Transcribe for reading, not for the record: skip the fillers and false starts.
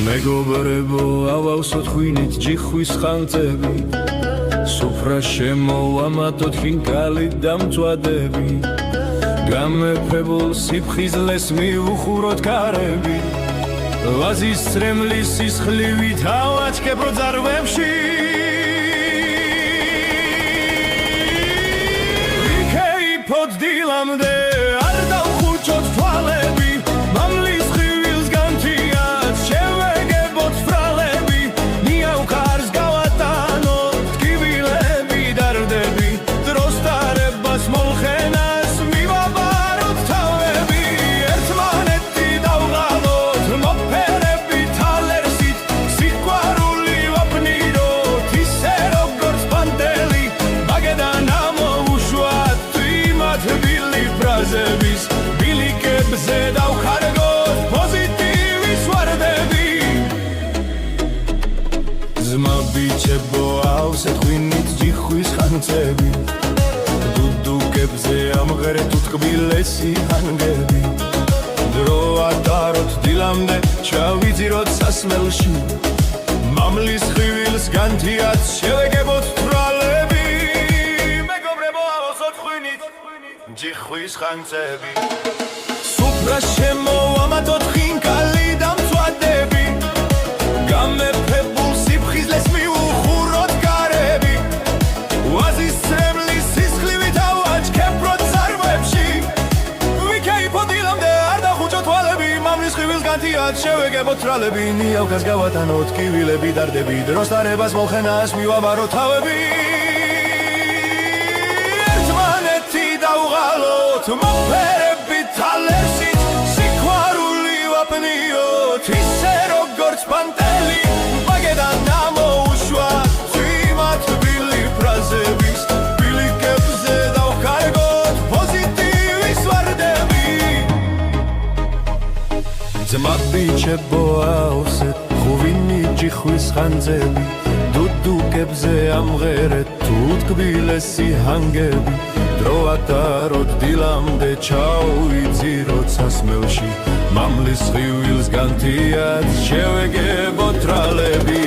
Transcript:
მეგობრებო ავავსოთ ხვინით ჯიხვის ხანძები სუფრა შემოვამატოთ ხინკალი დამწვადები გამეფებულ სიფხიზლეს მივუხუროთ კარები ვაზის წრემლის სისხლივით ავაჩქებ ძარღვებში ვიქეიფოთ დილამდე არ დავხუჭოთ თვალები მამლის ხივილს განთიად შევეგებოთ ფრალები ნიავქარს გავატანოთ ტკივილები დარდები დროს დარებას მომხენას მივაბაროთ თავები ერთმანეთი დავღალოთ მოფერებით ალერსით სიყვარული ვაფნიროთ ისე როგორც პანტელი მაგედან ამოუშვათ იმათ ბილი ფრაზების ბილიკებზე დავხარგოთ პოზიტივის ვარდები ზმა ბიჭებო ავსეთ ხვინით ჯიხვის ხანძები დუდუკებზე ამღერეთ უთკბილესი ჰანგები დრო ატაროთ დილამდე ჩავიძიროთ სასმელში მამლის ხივილს განთიად შევეგებოთ თვალები მეგობრებო ავსოთ ხვინით ჯიხვის ხანძები სუფრა შემოვამატოთ ხინკალი დამწვადები გამეფებულ სიფხიზლეს მივუხუროთ კარები ვაზის წრემლის სისხლივით ავაჩქებ ძარღვებში ვიქეიფოთ დილამდე არ დავხუჭოთ თვალები მამლის ხივილს განთიად შევეგებოთ თვალები ნიავქარს გავატანოთ ტკივილები დარდები დროს დარებას მომხენას მივაბაროთ თავები ერთმანეთი დავღალოთ მოფერებით ალერსით სიყვარული ვაფნიოთ ისე როგორც პანტელი მაგედან ამოუშვათ იმათ ბილი ფრაზების ბილიკებზე დავხარგოთ პოზიტივის ვარდები ძმა ბიჭებო ავსეთ ხვინით ჯიხვის ხანძები დუდუკებზე ამღერეთ უთკბილესი ჰანგები დრო ატაროთ დილამდე ჩავიძიროთ სასმელში მამლის ხივილს განთიად შევეგებოთ თვალები